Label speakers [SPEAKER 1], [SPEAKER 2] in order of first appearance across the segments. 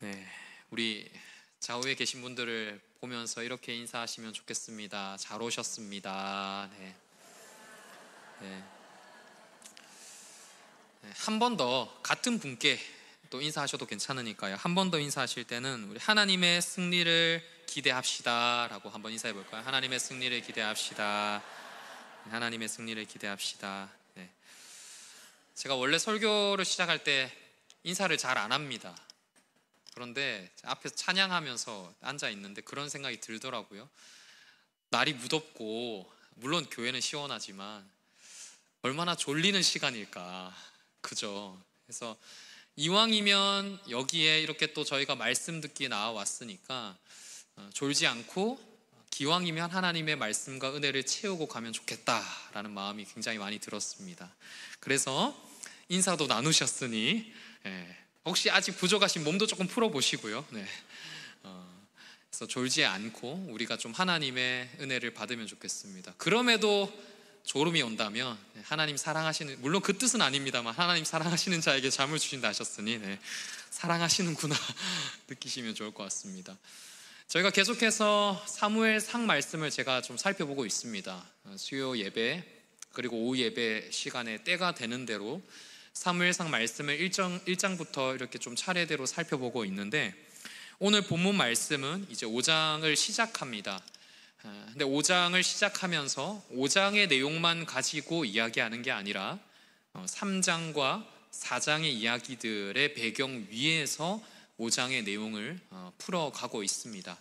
[SPEAKER 1] 네, 우리 좌우에 계신 분들을 보면서 이렇게 인사하시면 좋겠습니다. 잘 오셨습니다. 네. 네. 한 번 더 같은 분께 또 인사하셔도 괜찮으니까요. 한 번 더 인사하실 때는 우리 하나님의 승리를 기대합시다 라고 한번 인사해 볼까요? 하나님의 승리를 기대합시다. 하나님의 승리를 기대합시다. 네. 제가 원래 설교를 시작할 때 인사를 잘 안 합니다. 그런데 앞에서 찬양하면서 앉아 있는데 그런 생각이 들더라고요. 날이 무덥고 물론 교회는 시원하지만 얼마나 졸리는 시간일까, 그죠? 그래서 이왕이면 여기에 이렇게 또 저희가 말씀 듣기 나와왔으니까 졸지 않고 기왕이면 하나님의 말씀과 은혜를 채우고 가면 좋겠다라는 마음이 굉장히 많이 들었습니다. 그래서 인사도 나누셨으니 혹시 아직 부족하신 몸도 조금 풀어보시고요. 그래서 졸지 않고 우리가 좀 하나님의 은혜를 받으면 좋겠습니다. 그럼에도 졸음이 온다면 하나님 사랑하시는, 물론 그 뜻은 아닙니다만 하나님 사랑하시는 자에게 잠을 주신다 하셨으니 사랑하시는구나 느끼시면 좋을 것 같습니다. 저희가 계속해서 사무엘상 말씀을 제가 좀 살펴보고 있습니다. 수요 예배 그리고 오후 예배 시간에 때가 되는 대로 사무엘상 말씀을 1장부터 이렇게 좀 차례대로 살펴보고 있는데, 오늘 본문 말씀은 이제 5장을 시작합니다. 근데 5장을 시작하면서 5장의 내용만 가지고 이야기하는 게 아니라 3장과 4장의 이야기들의 배경 위에서 5장의 내용을 풀어가고 있습니다.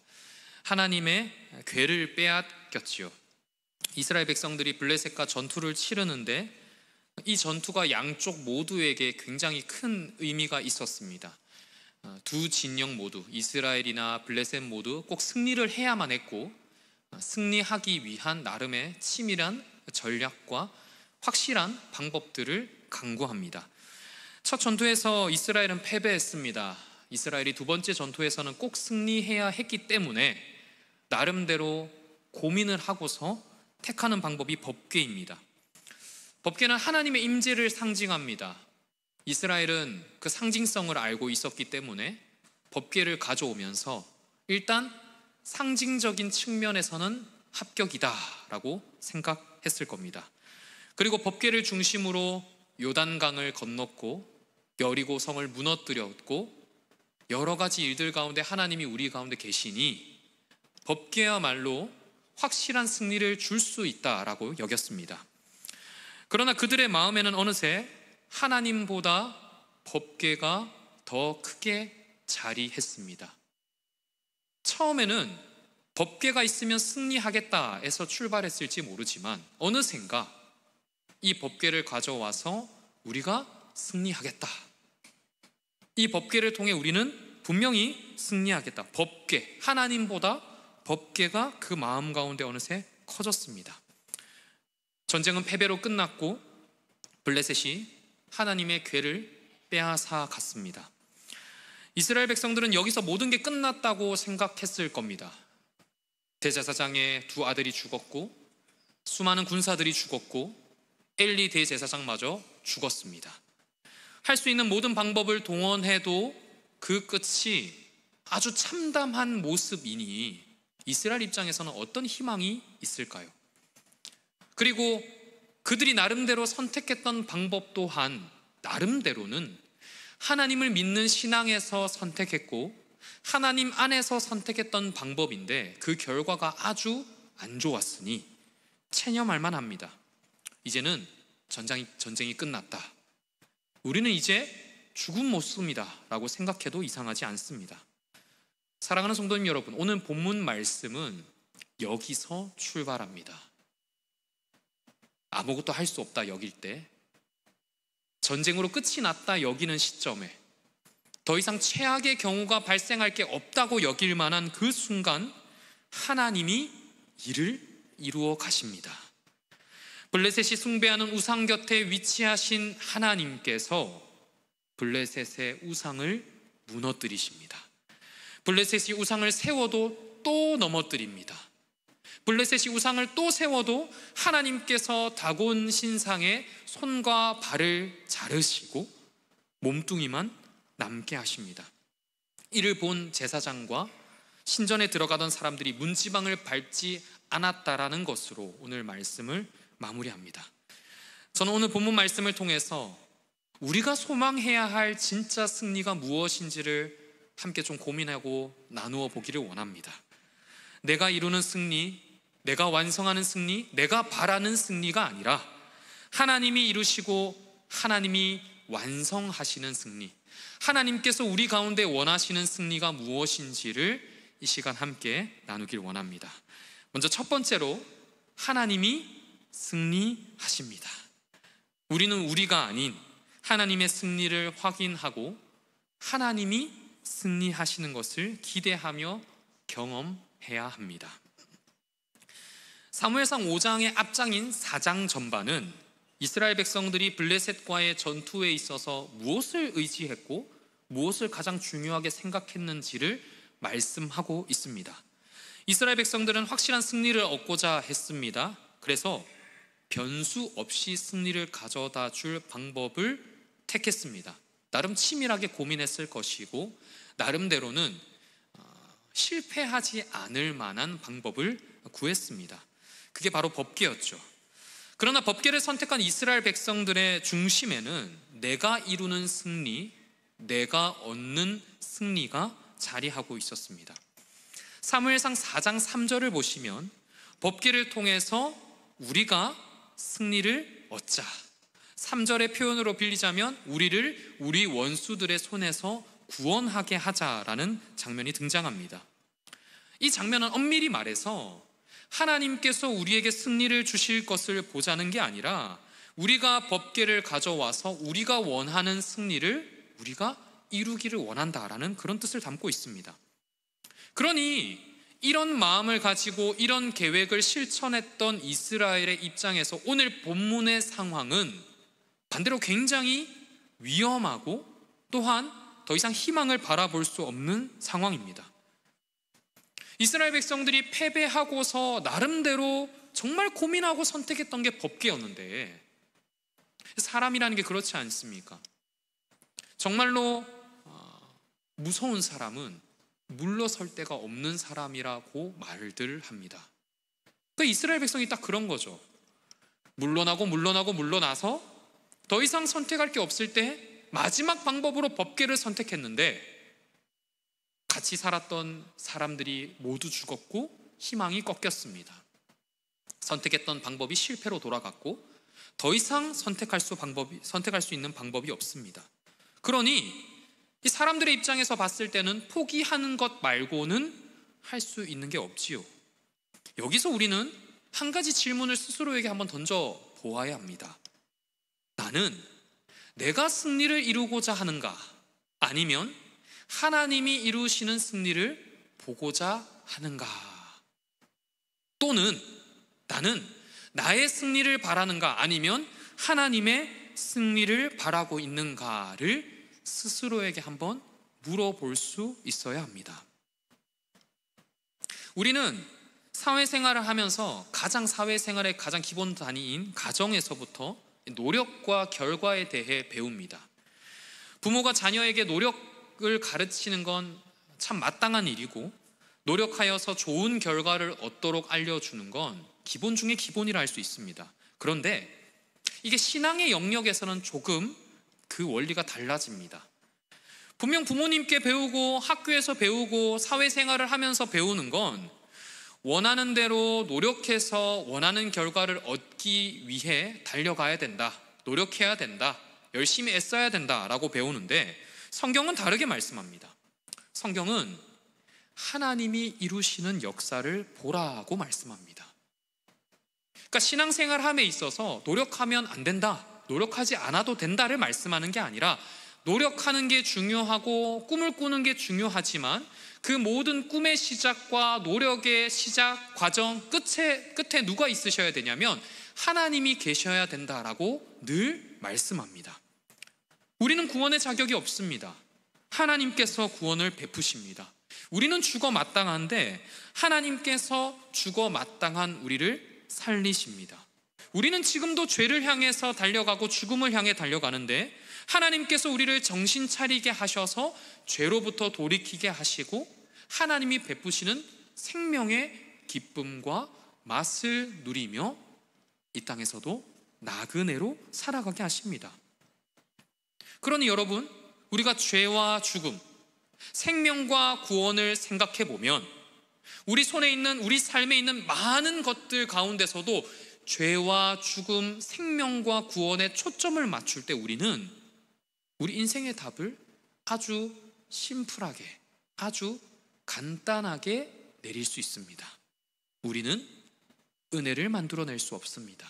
[SPEAKER 1] 하나님의 궤를 빼앗겼지요. 이스라엘 백성들이 블레셋과 전투를 치르는데 이 전투가 양쪽 모두에게 굉장히 큰 의미가 있었습니다. 두 진영 모두, 이스라엘이나 블레셋 모두 꼭 승리를 해야만 했고, 승리하기 위한 나름의 치밀한 전략과 확실한 방법들을 강구합니다. 첫 전투에서 이스라엘은 패배했습니다. 이스라엘이 두 번째 전투에서는 꼭 승리해야 했기 때문에 나름대로 고민을 하고서 택하는 방법이 법궤입니다. 법궤는 하나님의 임재를 상징합니다. 이스라엘은 그 상징성을 알고 있었기 때문에 법궤를 가져오면서 일단 상징적인 측면에서는 합격이다라고 생각했을 겁니다. 그리고 법궤를 중심으로 요단강을 건넜고 여리고 성을 무너뜨렸고 여러 가지 일들 가운데 하나님이 우리 가운데 계시니 법궤야말로 확실한 승리를 줄 수 있다라고 여겼습니다. 그러나 그들의 마음에는 어느새 하나님보다 법궤가 더 크게 자리했습니다. 처음에는 법궤가 있으면 승리하겠다 해서 출발했을지 모르지만 어느샌가 이 법궤를 가져와서 우리가 승리하겠다, 이 법궤를 통해 우리는 분명히 승리하겠다, 법궤, 하나님보다 법궤가 그 마음 가운데 어느새 커졌습니다. 전쟁은 패배로 끝났고 블레셋이 하나님의 궤를 빼앗아 갔습니다. 이스라엘 백성들은 여기서 모든 게 끝났다고 생각했을 겁니다. 대제사장의 두 아들이 죽었고 수많은 군사들이 죽었고 엘리 대제사장마저 죽었습니다. 할 수 있는 모든 방법을 동원해도 그 끝이 아주 참담한 모습이니 이스라엘 입장에서는 어떤 희망이 있을까요? 그리고 그들이 나름대로 선택했던 방법 또한 나름대로는 하나님을 믿는 신앙에서 선택했고 하나님 안에서 선택했던 방법인데 그 결과가 아주 안 좋았으니 체념할 만합니다. 이제는 전쟁이 끝났다, 우리는 이제 죽은 모습이다 라고 생각해도 이상하지 않습니다. 사랑하는 성도님 여러분, 오늘 본문 말씀은 여기서 출발합니다. 아무것도 할 수 없다 여길 때, 전쟁으로 끝이 났다 여기는 시점에, 더 이상 최악의 경우가 발생할 게 없다고 여길 만한 그 순간 하나님이 일을 이루어 가십니다. 블레셋이 숭배하는 우상 곁에 위치하신 하나님께서 블레셋의 우상을 무너뜨리십니다. 블레셋이 우상을 세워도 또 넘어뜨립니다. 블레셋이 우상을 또 세워도 하나님께서 다곤 신상의 손과 발을 자르시고 몸뚱이만 남게 하십니다. 이를 본 제사장과 신전에 들어가던 사람들이 문지방을 밟지 않았다라는 것으로 오늘 말씀을 마무리합니다. 저는 오늘 본문 말씀을 통해서 우리가 소망해야 할 진짜 승리가 무엇인지를 함께 좀 고민하고 나누어 보기를 원합니다. 내가 이루는 승리, 내가 완성하는 승리, 내가 바라는 승리가 아니라 하나님이 이루시고 하나님이 완성하시는 승리, 하나님께서 우리 가운데 원하시는 승리가 무엇인지를 이 시간 함께 나누길 원합니다. 먼저 첫 번째로 하나님이 승리하십니다. 우리는 우리가 아닌 하나님의 승리를 확인하고 하나님이 승리하시는 것을 기대하며 경험해야 합니다. 사무엘상 5장의 앞장인 4장 전반은 이스라엘 백성들이 블레셋과의 전투에 있어서 무엇을 의지했고 무엇을 가장 중요하게 생각했는지를 말씀하고 있습니다. 이스라엘 백성들은 확실한 승리를 얻고자 했습니다. 그래서 변수 없이 승리를 가져다 줄 방법을 택했습니다. 나름 치밀하게 고민했을 것이고 나름대로는 실패하지 않을 만한 방법을 구했습니다. 그게 바로 법궤였죠. 그러나 법궤를 선택한 이스라엘 백성들의 중심에는 내가 이루는 승리, 내가 얻는 승리가 자리하고 있었습니다. 사무엘상 4장 3절을 보시면 법궤를 통해서 우리가 승리를 얻자, 3절의 표현으로 빌리자면 우리를 우리 원수들의 손에서 구원하게 하자라는 장면이 등장합니다. 이 장면은 엄밀히 말해서 하나님께서 우리에게 승리를 주실 것을 보자는 게 아니라 우리가 법궤를 가져와서 우리가 원하는 승리를 우리가 이루기를 원한다라는 그런 뜻을 담고 있습니다. 그러니 이런 마음을 가지고 이런 계획을 실천했던 이스라엘의 입장에서 오늘 본문의 상황은 반대로 굉장히 위험하고 또한 더 이상 희망을 바라볼 수 없는 상황입니다. 이스라엘 백성들이 패배하고서 나름대로 정말 고민하고 선택했던 게 법궤였는데 사람이라는 게 그렇지 않습니까? 정말로 무서운 사람은 물러설 데가 없는 사람이라고 말들 합니다. 그러니까 이스라엘 백성이 딱 그런 거죠. 물러나서 더 이상 선택할 게 없을 때 마지막 방법으로 법궤를 선택했는데 같이 살았던 사람들이 모두 죽었고 희망이 꺾였습니다. 선택했던 방법이 실패로 돌아갔고 더 이상 선택할 수 있는 방법이 없습니다. 그러니 이 사람들의 입장에서 봤을 때는 포기하는 것 말고는 할 수 있는 게 없지요. 여기서 우리는 한 가지 질문을 스스로에게 한번 던져 보아야 합니다. 나는 내가 승리를 이루고자 하는가? 아니면 하나님이 이루시는 승리를 보고자 하는가? 또는 나는 나의 승리를 바라는가? 아니면 하나님의 승리를 바라고 있는가를 스스로에게 한번 물어볼 수 있어야 합니다. 우리는 사회생활을 하면서 사회생활의 가장 기본 단위인 가정에서부터 노력과 결과에 대해 배웁니다. 부모가 자녀에게 노력을 가르치는 건 참 마땅한 일이고 노력하여서 좋은 결과를 얻도록 알려주는 건 기본 중에 기본이라 할 수 있습니다. 그런데 이게 신앙의 영역에서는 조금 그 원리가 달라집니다. 분명 부모님께 배우고 학교에서 배우고 사회생활을 하면서 배우는 건 원하는 대로 노력해서 원하는 결과를 얻기 위해 달려가야 된다, 노력해야 된다, 열심히 애써야 된다라고 배우는데 성경은 다르게 말씀합니다. 성경은 하나님이 이루시는 역사를 보라고 말씀합니다. 그러니까 신앙생활함에 있어서 노력하면 안 된다, 노력하지 않아도 된다를 말씀하는 게 아니라 노력하는 게 중요하고 꿈을 꾸는 게 중요하지만 그 모든 꿈의 시작과 노력의 시작 과정 끝에 누가 있으셔야 되냐면 하나님이 계셔야 된다라고 늘 말씀합니다. 우리는 구원의 자격이 없습니다. 하나님께서 구원을 베푸십니다. 우리는 죽어 마땅한데 하나님께서 죽어 마땅한 우리를 살리십니다. 우리는 지금도 죄를 향해서 달려가고 죽음을 향해 달려가는데 하나님께서 우리를 정신 차리게 하셔서 죄로부터 돌이키게 하시고 하나님이 베푸시는 생명의 기쁨과 맛을 누리며 이 땅에서도 나그네로 살아가게 하십니다. 그러니 여러분, 우리가 죄와 죽음, 생명과 구원을 생각해 보면 우리 손에 있는, 우리 삶에 있는 많은 것들 가운데서도 죄와 죽음, 생명과 구원에 초점을 맞출 때 우리는 우리 인생의 답을 아주 심플하게, 아주 간단하게 내릴 수 있습니다. 우리는 은혜를 만들어낼 수 없습니다.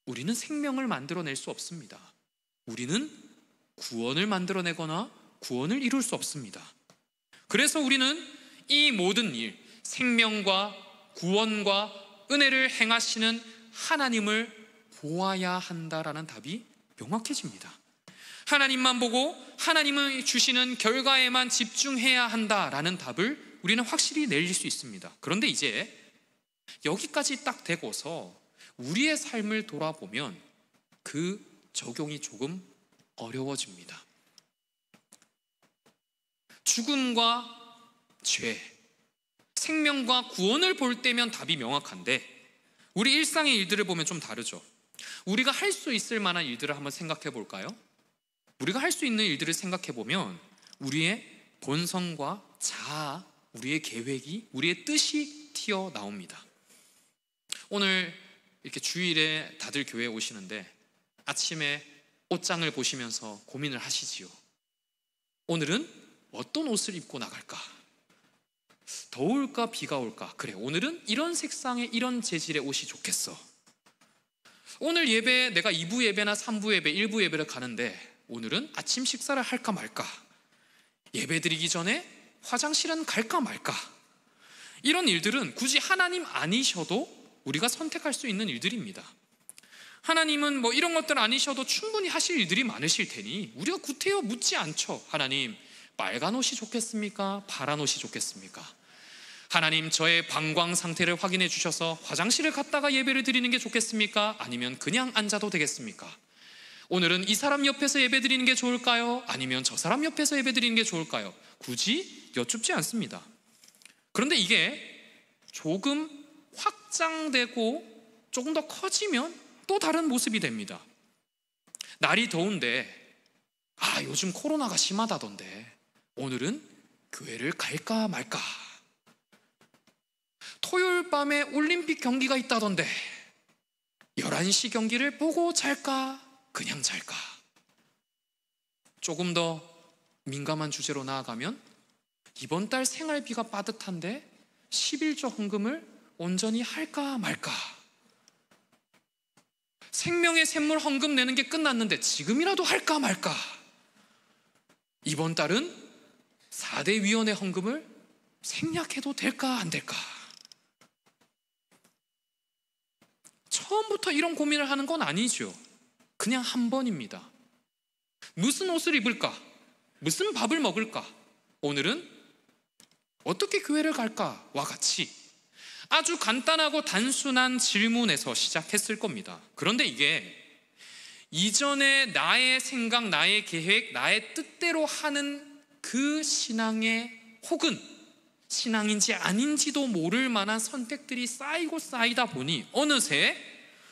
[SPEAKER 1] 우리는 생명을 만들어낼 수 없습니다. 우리는 구원을 만들어내거나 구원을 이룰 수 없습니다. 그래서 우리는 이 모든 일, 생명과 구원과 은혜를 행하시는 하나님을 보아야 한다라는 답이 명확해집니다. 하나님만 보고 하나님을 주시는 결과에만 집중해야 한다라는 답을 우리는 확실히 내릴 수 있습니다. 그런데 이제 여기까지 딱 되고서 우리의 삶을 돌아보면 그 적용이 조금 어려워집니다. 죽음과 죄, 생명과 구원을 볼 때면 답이 명확한데 우리 일상의 일들을 보면 좀 다르죠. 우리가 할 수 있을 만한 일들을 한번 생각해 볼까요? 우리가 할 수 있는 일들을 생각해 보면 우리의 본성과 자아, 우리의 계획이, 우리의 뜻이 튀어나옵니다. 오늘 이렇게 주일에 다들 교회에 오시는데 아침에 옷장을 보시면서 고민을 하시지요. 오늘은 어떤 옷을 입고 나갈까? 더울까 비가 올까? 그래, 오늘은 이런 색상의 이런 재질의 옷이 좋겠어. 오늘 예배, 내가 2부 예배나 3부 예배, 1부 예배를 가는데 오늘은 아침 식사를 할까 말까? 예배 드리기 전에 화장실은 갈까 말까? 이런 일들은 굳이 하나님 아니셔도 우리가 선택할 수 있는 일들입니다. 하나님은 뭐 이런 것들 아니셔도 충분히 하실 일들이 많으실 테니 우리가 구태여 묻지 않죠. 하나님, 빨간 옷이 좋겠습니까? 파란 옷이 좋겠습니까? 하나님, 저의 방광 상태를 확인해 주셔서 화장실을 갔다가 예배를 드리는 게 좋겠습니까? 아니면 그냥 앉아도 되겠습니까? 오늘은 이 사람 옆에서 예배 드리는 게 좋을까요? 아니면 저 사람 옆에서 예배 드리는 게 좋을까요? 굳이 여쭙지 않습니다. 그런데 이게 조금 확장되고 조금 더 커지면 또 다른 모습이 됩니다. 날이 더운데 요즘 코로나가 심하다던데 오늘은 교회를 갈까 말까? 토요일 밤에 올림픽 경기가 있다던데 11시 경기를 보고 잘까? 그냥 잘까? 조금 더 민감한 주제로 나아가면 이번 달 생활비가 빠듯한데 11조 헌금을 온전히 할까 말까? 생명의 샘물 헌금 내는 게 끝났는데 지금이라도 할까 말까? 이번 달은 4대 위원회 헌금을 생략해도 될까 안 될까? 처음부터 이런 고민을 하는 건 아니죠. 그냥 한 번입니다. 무슨 옷을 입을까? 무슨 밥을 먹을까? 오늘은 어떻게 교회를 갈까?와 같이 아주 간단하고 단순한 질문에서 시작했을 겁니다. 그런데 이게 이전에 나의 생각, 나의 계획, 나의 뜻대로 하는 그 신앙의 혹은 신앙인지 아닌지도 모를 만한 선택들이 쌓이고 쌓이다 보니 어느새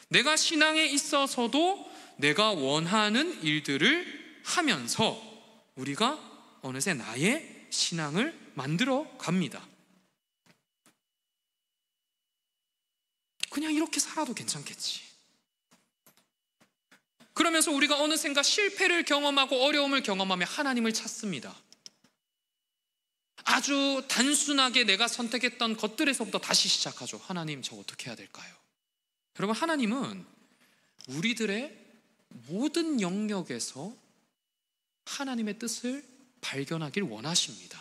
[SPEAKER 1] 내가 신앙에 있어서도 내가 원하는 일들을 하면서 우리가 어느새 나의 신앙을 만들어 갑니다. 그냥 이렇게 살아도 괜찮겠지. 그러면서 우리가 어느샌가 실패를 경험하고 어려움을 경험하며 하나님을 찾습니다. 아주 단순하게 내가 선택했던 것들에서부터 다시 시작하죠. 하나님, 저 어떻게 해야 될까요? 여러분, 하나님은 우리들의 모든 영역에서 하나님의 뜻을 발견하길 원하십니다.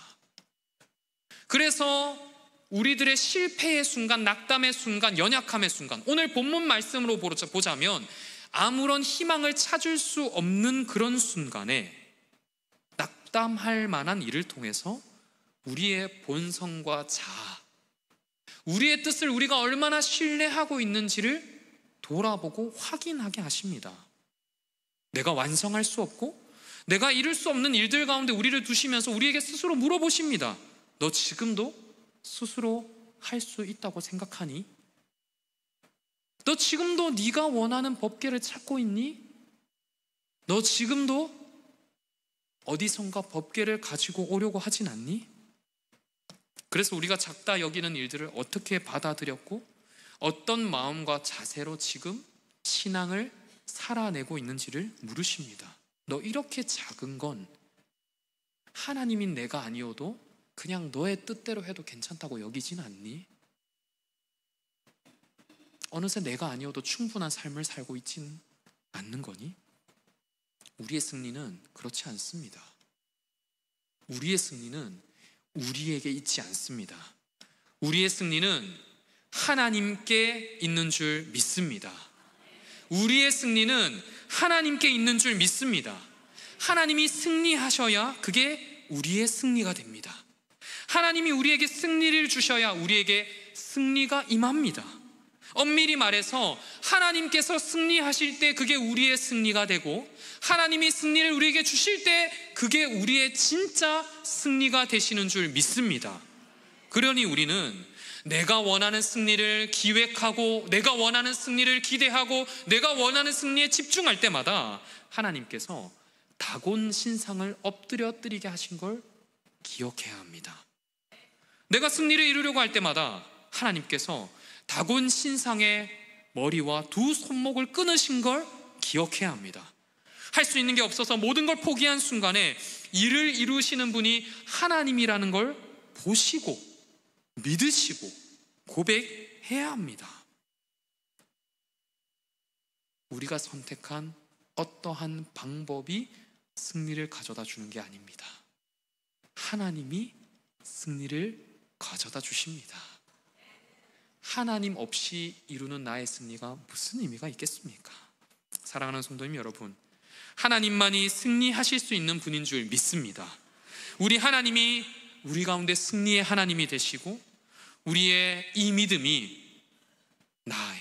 [SPEAKER 1] 그래서 우리들의 실패의 순간, 낙담의 순간, 연약함의 순간, 오늘 본문 말씀으로 보자면 아무런 희망을 찾을 수 없는 그런 순간에 낙담할 만한 일을 통해서 우리의 본성과 자아, 우리의 뜻을 우리가 얼마나 신뢰하고 있는지를 돌아보고 확인하게 하십니다. 내가 완성할 수 없고 내가 이룰 수 없는 일들 가운데 우리를 두시면서 우리에게 스스로 물어보십니다. 너 지금도 스스로 할 수 있다고 생각하니? 너 지금도 네가 원하는 법궤를 찾고 있니? 너 지금도 어디선가 법궤를 가지고 오려고 하진 않니? 그래서 우리가 작다 여기는 일들을 어떻게 받아들였고 어떤 마음과 자세로 지금 신앙을 살아내고 있는지를 물으십니다. 너 이렇게 작은 건 하나님인 내가 아니어도 그냥 너의 뜻대로 해도 괜찮다고 여기진 않니? 어느새 내가 아니어도 충분한 삶을 살고 있진 않는 거니? 우리의 승리는 그렇지 않습니다. 우리의 승리는 우리에게 있지 않습니다. 우리의 승리는 하나님께 있는 줄 믿습니다. 우리의 승리는 하나님께 있는 줄 믿습니다. 하나님이 승리하셔야 그게 우리의 승리가 됩니다. 하나님이 우리에게 승리를 주셔야 우리에게 승리가 임합니다. 엄밀히 말해서 하나님께서 승리하실 때 그게 우리의 승리가 되고 하나님이 승리를 우리에게 주실 때 그게 우리의 진짜 승리가 되시는 줄 믿습니다. 그러니 우리는 내가 원하는 승리를 기획하고 내가 원하는 승리를 기대하고 내가 원하는 승리에 집중할 때마다 하나님께서 다곤 신상을 엎드려뜨리게 하신 걸 기억해야 합니다. 내가 승리를 이루려고 할 때마다 하나님께서 다곤 신상의 머리와 두 손목을 끊으신 걸 기억해야 합니다. 할 수 있는 게 없어서 모든 걸 포기한 순간에 일을 이루시는 분이 하나님이라는 걸 보시고 믿으시고 고백해야 합니다. 우리가 선택한 어떠한 방법이 승리를 가져다 주는 게 아닙니다. 하나님이 승리를 가져다 주십니다. 하나님 없이 이루는 나의 승리가 무슨 의미가 있겠습니까? 사랑하는 성도님 여러분, 하나님만이 승리하실 수 있는 분인 줄 믿습니다. 우리 하나님이 우리 가운데 승리의 하나님이 되시고 우리의 이 믿음이 나의,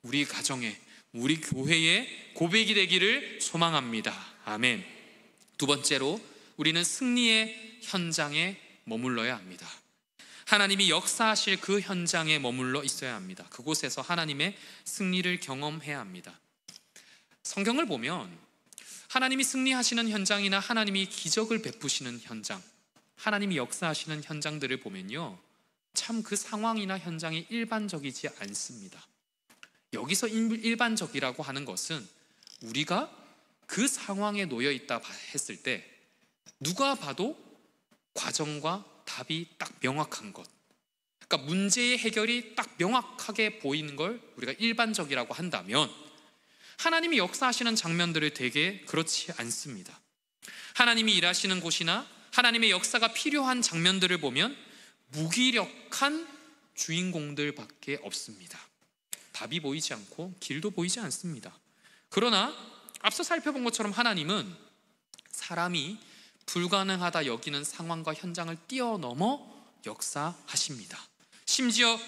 [SPEAKER 1] 우리 가정의, 우리 교회의 고백이 되기를 소망합니다. 아멘. 두 번째로 우리는 승리의 현장에 머물러야 합니다. 하나님이 역사하실 그 현장에 머물러 있어야 합니다. 그곳에서 하나님의 승리를 경험해야 합니다. 성경을 보면 하나님이 승리하시는 현장이나 하나님이 기적을 베푸시는 현장, 하나님이 역사하시는 현장들을 보면요, 참 그 상황이나 현장이 일반적이지 않습니다. 여기서 일반적이라고 하는 것은 우리가 그 상황에 놓여 있다 했을 때 누가 봐도 과정과 답이 딱 명확한 것, 그러니까 문제의 해결이 딱 명확하게 보이는 걸 우리가 일반적이라고 한다면, 하나님이 역사하시는 장면들을 되게 그렇지 않습니다. 하나님이 일하시는 곳이나 하나님의 역사가 필요한 장면들을 보면 무기력한 주인공들밖에 없습니다. 답이 보이지 않고 길도 보이지 않습니다. 그러나 앞서 살펴본 것처럼 하나님은 사람이 불가능하다 여기는 상황과 현장을 뛰어넘어 역사하십니다. 심지어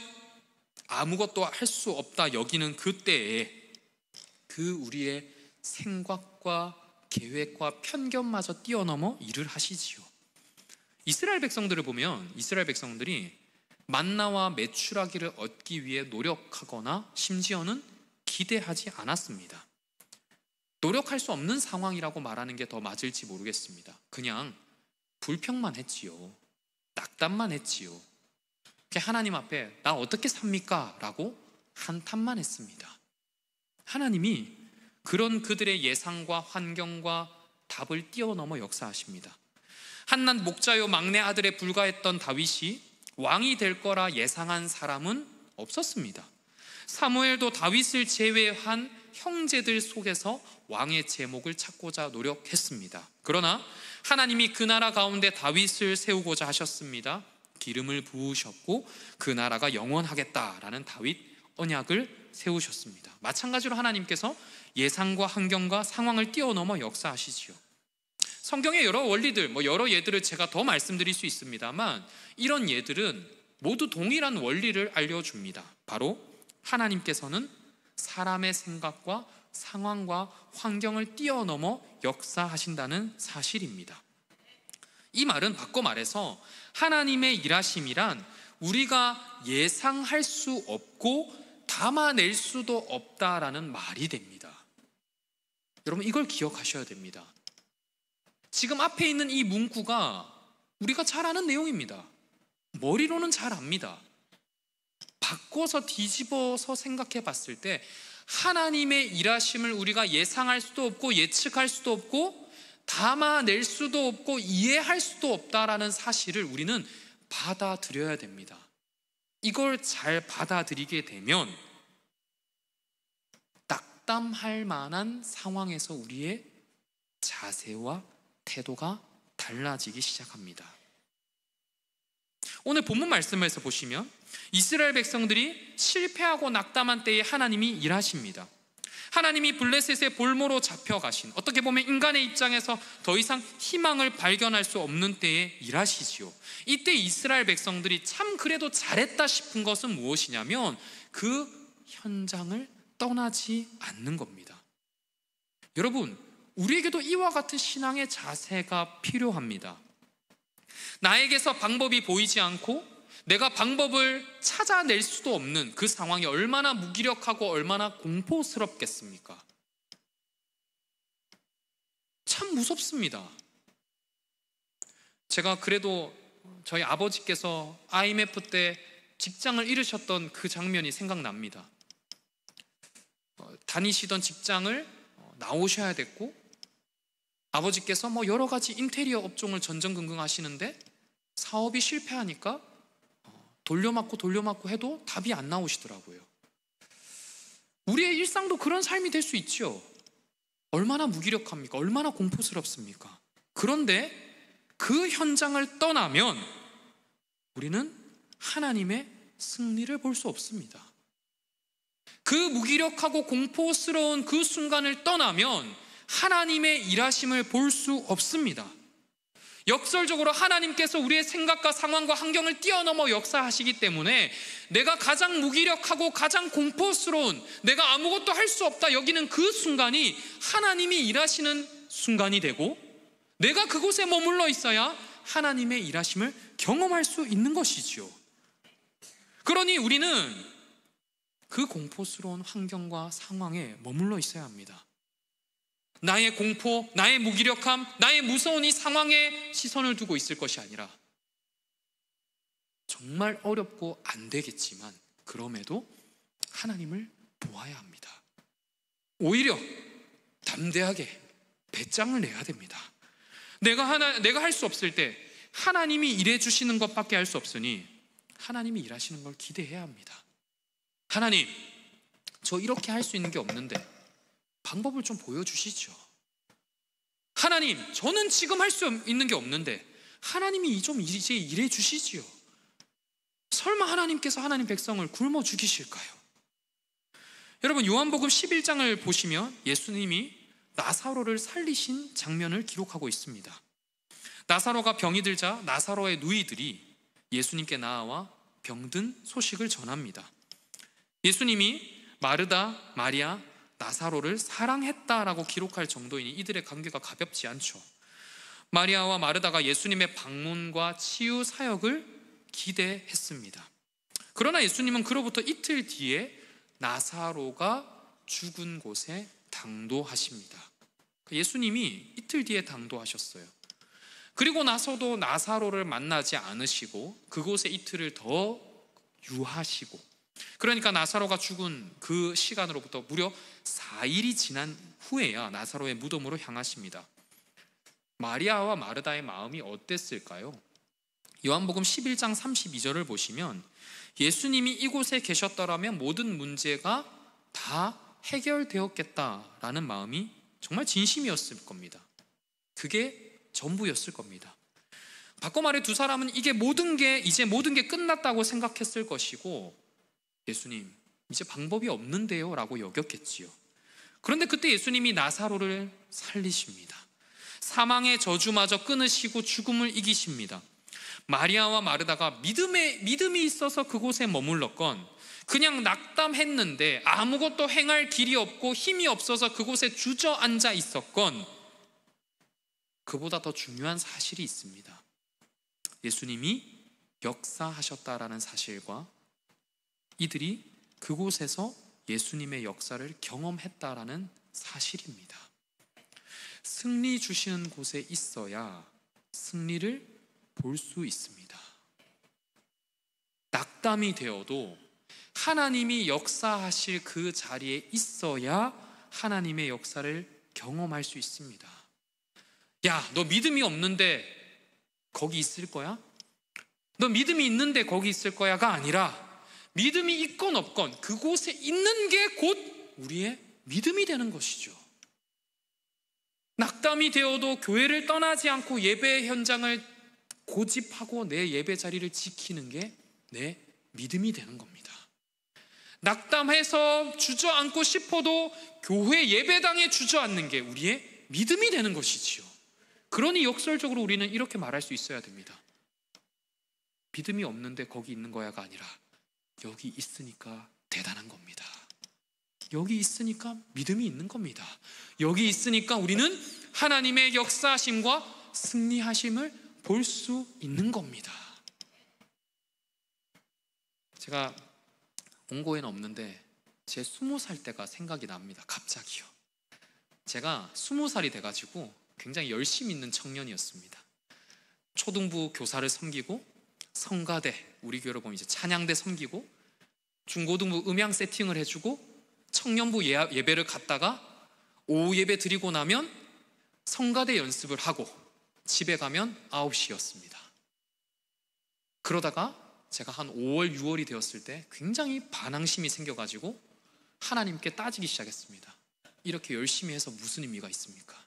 [SPEAKER 1] 아무것도 할 수 없다 여기는 그때에 그 우리의 생각과 계획과 편견마저 뛰어넘어 일을 하시지요. 이스라엘 백성들을 보면 이스라엘 백성들이 만나와 메추라기를 얻기 위해 노력하거나 심지어는 기대하지 않았습니다. 노력할 수 없는 상황이라고 말하는 게 더 맞을지 모르겠습니다. 그냥 불평만 했지요. 낙담만 했지요. 하나님 앞에 나 어떻게 삽니까? 라고 한탄만 했습니다. 하나님이 그런 그들의 예상과 환경과 답을 뛰어넘어 역사하십니다. 한낱 목자요 막내 아들에 불과했던 다윗이 왕이 될 거라 예상한 사람은 없었습니다. 사무엘도 다윗을 제외한 형제들 속에서 왕의 제목을 찾고자 노력했습니다. 그러나 하나님이 그 나라 가운데 다윗을 세우고자 하셨습니다. 기름을 부으셨고 그 나라가 영원하겠다라는 다윗 언약을 세우셨습니다. 마찬가지로 하나님께서 예상과 환경과 상황을 뛰어넘어 역사하시지요. 성경의 여러 원리들, 여러 예들을 제가 더 말씀드릴 수 있습니다만 이런 예들은 모두 동일한 원리를 알려줍니다. 바로 하나님께서는 사람의 생각과 상황과 환경을 뛰어넘어 역사하신다는 사실입니다. 이 말은 바꿔 말해서 하나님의 일하심이란 우리가 예상할 수 없고 담아낼 수도 없다라는 말이 됩니다. 여러분, 이걸 기억하셔야 됩니다. 지금 앞에 있는 이 문구가 우리가 잘 아는 내용입니다. 머리로는 잘 압니다. 바꿔서 뒤집어서 생각해 봤을 때 하나님의 일하심을 우리가 예상할 수도 없고 예측할 수도 없고 담아낼 수도 없고 이해할 수도 없다라는 사실을 우리는 받아들여야 됩니다. 이걸 잘 받아들이게 되면 낙담할 만한 상황에서 우리의 자세와 태도가 달라지기 시작합니다. 오늘 본문 말씀에서 보시면 이스라엘 백성들이 실패하고 낙담한 때에 하나님이 일하십니다. 하나님이 블레셋의 볼모로 잡혀가신, 어떻게 보면 인간의 입장에서 더 이상 희망을 발견할 수 없는 때에 일하시지요. 이때 이스라엘 백성들이 참 그래도 잘했다 싶은 것은 무엇이냐면 그 현장을 떠나지 않는 겁니다. 여러분, 우리에게도 이와 같은 신앙의 자세가 필요합니다. 나에게서 방법이 보이지 않고 내가 방법을 찾아낼 수도 없는 그 상황이 얼마나 무기력하고 얼마나 공포스럽겠습니까? 참 무섭습니다. 제가 그래도 저희 아버지께서 IMF 때 직장을 잃으셨던 그 장면이 생각납니다. 다니시던 직장을 나오셔야 됐고 아버지께서 여러 가지 인테리어 업종을 전전긍긍 하시는데 사업이 실패하니까 돌려막고 해도 답이 안 나오시더라고요. 우리의 일상도 그런 삶이 될 수 있죠. 얼마나 무기력합니까? 얼마나 공포스럽습니까? 그런데 그 현장을 떠나면 우리는 하나님의 승리를 볼 수 없습니다. 그 무기력하고 공포스러운 그 순간을 떠나면 하나님의 일하심을 볼 수 없습니다. 역설적으로 하나님께서 우리의 생각과 상황과 환경을 뛰어넘어 역사하시기 때문에 내가 가장 무기력하고 가장 공포스러운, 내가 아무것도 할 수 없다 여기는 그 순간이 하나님이 일하시는 순간이 되고 내가 그곳에 머물러 있어야 하나님의 일하심을 경험할 수 있는 것이지요. 그러니 우리는 그 공포스러운 환경과 상황에 머물러 있어야 합니다. 나의 공포, 나의 무기력함, 나의 무서운 이 상황에 시선을 두고 있을 것이 아니라 정말 어렵고 안 되겠지만 그럼에도 하나님을 보아야 합니다. 오히려 담대하게 배짱을 내야 됩니다. 내가 할 수 없을 때 하나님이 일해 주시는 것밖에 할 수 없으니 하나님이 일하시는 걸 기대해야 합니다. 하나님, 저 이렇게 할 수 있는 게 없는데 방법을 좀 보여주시죠. 하나님, 저는 지금 할 수 있는 게 없는데 하나님이 좀 이제 일해 주시지요. 설마 하나님께서 하나님 백성을 굶어 죽이실까요? 여러분, 요한복음 11장을 보시면 예수님이 나사로를 살리신 장면을 기록하고 있습니다. 나사로가 병이 들자 나사로의 누이들이 예수님께 나아와 병든 소식을 전합니다. 예수님이 마르다, 마리아, 나사로를 사랑했다라고 기록할 정도이니 이들의 관계가 가볍지 않죠. 마리아와 마르다가 예수님의 방문과 치유 사역을 기대했습니다. 그러나 예수님은 그로부터 이틀 뒤에 나사로가 죽은 곳에 당도하십니다. 예수님이 이틀 뒤에 당도하셨어요. 그리고 나서도 나사로를 만나지 않으시고 그곳에 이틀을 더 유하시고, 그러니까 나사로가 죽은 그 시간으로부터 무려 4일이 지난 후에야 나사로의 무덤으로 향하십니다. 마리아와 마르다의 마음이 어땠을까요? 요한복음 11장 32절을 보시면 예수님이 이곳에 계셨더라면 모든 문제가 다 해결되었겠다라는 마음이 정말 진심이었을 겁니다. 그게 전부였을 겁니다. 바꿔 말해 두 사람은 이제 모든 게 끝났다고 생각했을 것이고, 예수님, 이제 방법이 없는데요 라고 여겼겠지요. 그런데 그때 예수님이 나사로를 살리십니다. 사망의 저주마저 끊으시고 죽음을 이기십니다. 마리아와 마르다가 믿음이 있어서 그곳에 머물렀건, 그냥 낙담했는데 아무것도 행할 길이 없고 힘이 없어서 그곳에 주저앉아 있었건, 그보다 더 중요한 사실이 있습니다. 예수님이 역사하셨다라는 사실과 이들이 그곳에서 예수님의 역사를 경험했다라는 사실입니다. 승리 주시는 곳에 있어야 승리를 볼 수 있습니다. 낙담이 되어도 하나님이 역사하실 그 자리에 있어야 하나님의 역사를 경험할 수 있습니다. 야, 너 믿음이 없는데 거기 있을 거야? 너 믿음이 있는데 거기 있을 거야가 아니라, 믿음이 있건 없건 그곳에 있는 게 곧 우리의 믿음이 되는 것이죠. 낙담이 되어도 교회를 떠나지 않고 예배 현장을 고집하고 내 예배 자리를 지키는 게 내 믿음이 되는 겁니다. 낙담해서 주저앉고 싶어도 교회 예배당에 주저앉는 게 우리의 믿음이 되는 것이지요. 그러니 역설적으로 우리는 이렇게 말할 수 있어야 됩니다. 믿음이 없는데 거기 있는 거야가 아니라, 여기 있으니까 대단한 겁니다. 여기 있으니까 믿음이 있는 겁니다. 여기 있으니까 우리는 하나님의 역사하심과 승리하심을 볼 수 있는 겁니다. 제가 원고에는 없는데 제 20살 때가 생각이 납니다. 갑자기요. 제가 20살이 돼가지고 굉장히 열심히 있는 청년이었습니다. 초등부 교사를 섬기고, 성가대, 우리 교회로 보면 이제 찬양대 섬기고, 중고등부 음향 세팅을 해주고, 청년부 예배를 갔다가 오후 예배 드리고 나면 성가대 연습을 하고 집에 가면 9시였습니다. 그러다가 제가 한 5월, 6월이 되었을 때 굉장히 반항심이 생겨가지고 하나님께 따지기 시작했습니다. 이렇게 열심히 해서 무슨 의미가 있습니까?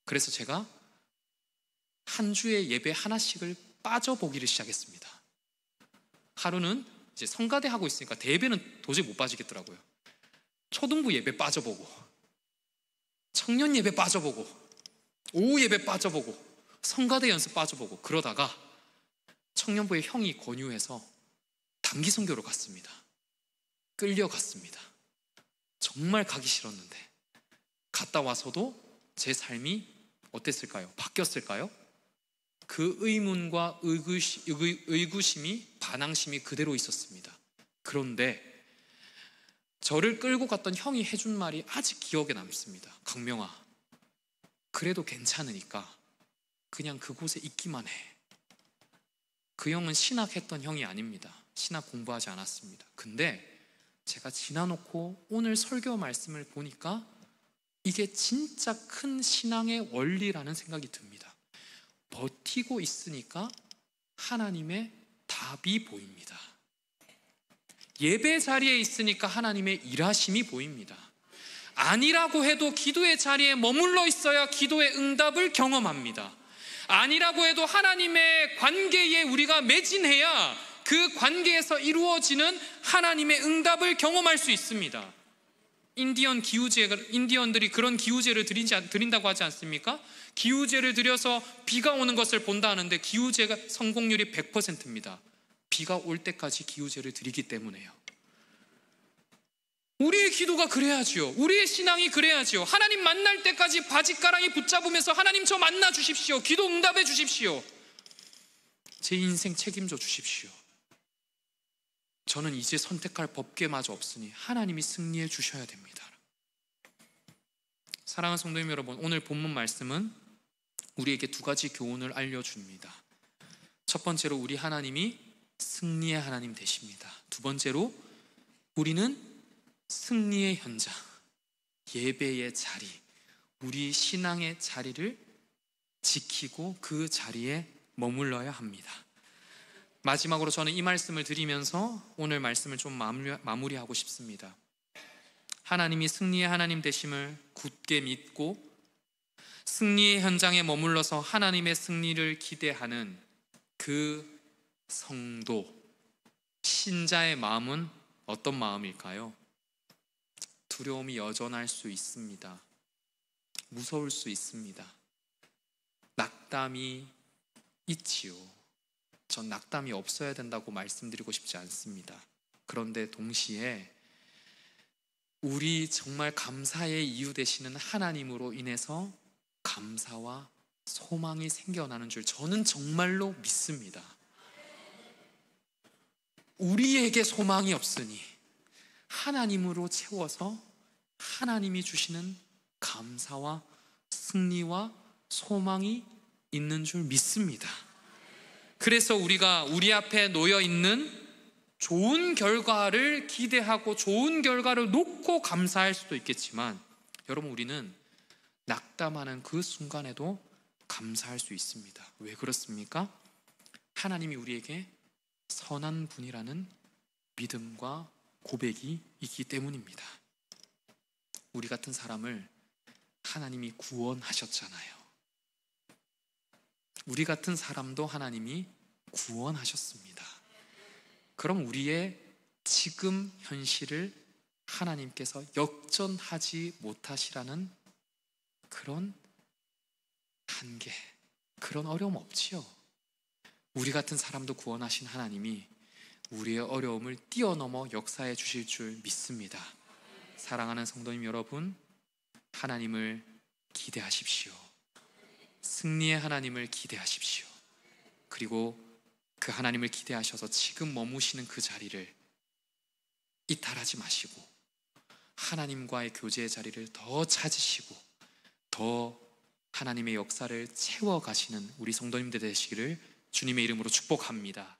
[SPEAKER 1] 그래서 제가 한 주에 예배 하나씩을 빠져보기를 시작했습니다. 하루는 이제 성가대 하고 있으니까 대예배는 도저히 못 빠지겠더라고요. 초등부 예배 빠져보고, 청년 예배 빠져보고, 오후 예배 빠져보고, 성가대 연습 빠져보고, 그러다가 청년부의 형이 권유해서 단기 선교로 갔습니다. 끌려갔습니다. 정말 가기 싫었는데 갔다 와서도 제 삶이 어땠을까요? 바뀌었을까요? 그 의문과 의구심이, 반항심이 그대로 있었습니다. 그런데 저를 끌고 갔던 형이 해준 말이 아직 기억에 남습니다. 강명아, 그래도 괜찮으니까 그냥 그곳에 있기만 해. 그 형은 신학했던 형이 아닙니다. 신학 공부하지 않았습니다. 근데 제가 지나놓고 오늘 설교 말씀을 보니까 이게 진짜 큰 신앙의 원리라는 생각이 듭니다. 버티고 있으니까 하나님의 답이 보입니다. 예배 자리에 있으니까 하나님의 일하심이 보입니다. 아니라고 해도 기도의 자리에 머물러 있어야 기도의 응답을 경험합니다. 아니라고 해도 하나님의 관계에 우리가 매진해야 그 관계에서 이루어지는 하나님의 응답을 경험할 수 있습니다. 인디언들이 그런 기우제를 드린다고 하지 않습니까? 기우제를 드려서 비가 오는 것을 본다 하는데 기우제가 성공률이 100%입니다. 비가 올 때까지 기우제를 드리기 때문에요. 우리의 기도가 그래야지요. 우리의 신앙이 그래야지요. 하나님 만날 때까지 바짓가랑이 붙잡으면서 하나님 저 만나 주십시오. 기도 응답해 주십시오. 제 인생 책임져 주십시오. 저는 이제 선택할 법궤마저 없으니 하나님이 승리해 주셔야 됩니다. 사랑하는 성도님 여러분, 오늘 본문 말씀은 우리에게 두 가지 교훈을 알려줍니다. 첫 번째로 우리 하나님이 승리의 하나님 되십니다. 두 번째로 우리는 승리의 현장, 예배의 자리, 우리 신앙의 자리를 지키고 그 자리에 머물러야 합니다. 마지막으로 저는 이 말씀을 드리면서 오늘 말씀을 좀 마무리하고 싶습니다. 하나님이 승리의 하나님 되심을 굳게 믿고 승리의 현장에 머물러서 하나님의 승리를 기대하는 그 성도, 신자의 마음은 어떤 마음일까요? 두려움이 여전할 수 있습니다. 무서울 수 있습니다. 낙담이 있지요. 전 낙담이 없어야 된다고 말씀드리고 싶지 않습니다. 그런데 동시에 우리 정말 감사의 이유 되시는 하나님으로 인해서 감사와 소망이 생겨나는 줄 저는 정말로 믿습니다. 우리에게 소망이 없으니 하나님으로 채워서 하나님이 주시는 감사와 승리와 소망이 있는 줄 믿습니다. 그래서 우리가 우리 앞에 놓여 있는 좋은 결과를 기대하고 좋은 결과를 놓고 감사할 수도 있겠지만, 여러분, 우리는 낙담하는 그 순간에도 감사할 수 있습니다. 왜 그렇습니까? 하나님이 우리에게 선한 분이라는 믿음과 고백이 있기 때문입니다. 우리 같은 사람을 하나님이 구원하셨잖아요. 우리 같은 사람도 하나님이 구원하셨습니다. 그럼 우리의 지금 현실을 하나님께서 역전하지 못하시라는 그런 한계, 그런 어려움 없지요. 우리 같은 사람도 구원하신 하나님이 우리의 어려움을 뛰어넘어 역사해 주실 줄 믿습니다. 사랑하는 성도님 여러분, 하나님을 기대하십시오. 승리의 하나님을 기대하십시오. 그리고 그 하나님을 기대하셔서 지금 머무시는 그 자리를 이탈하지 마시고 하나님과의 교제의 자리를 더 찾으시고 더 하나님의 역사를 채워가시는 우리 성도님들 되시기를 주님의 이름으로 축복합니다.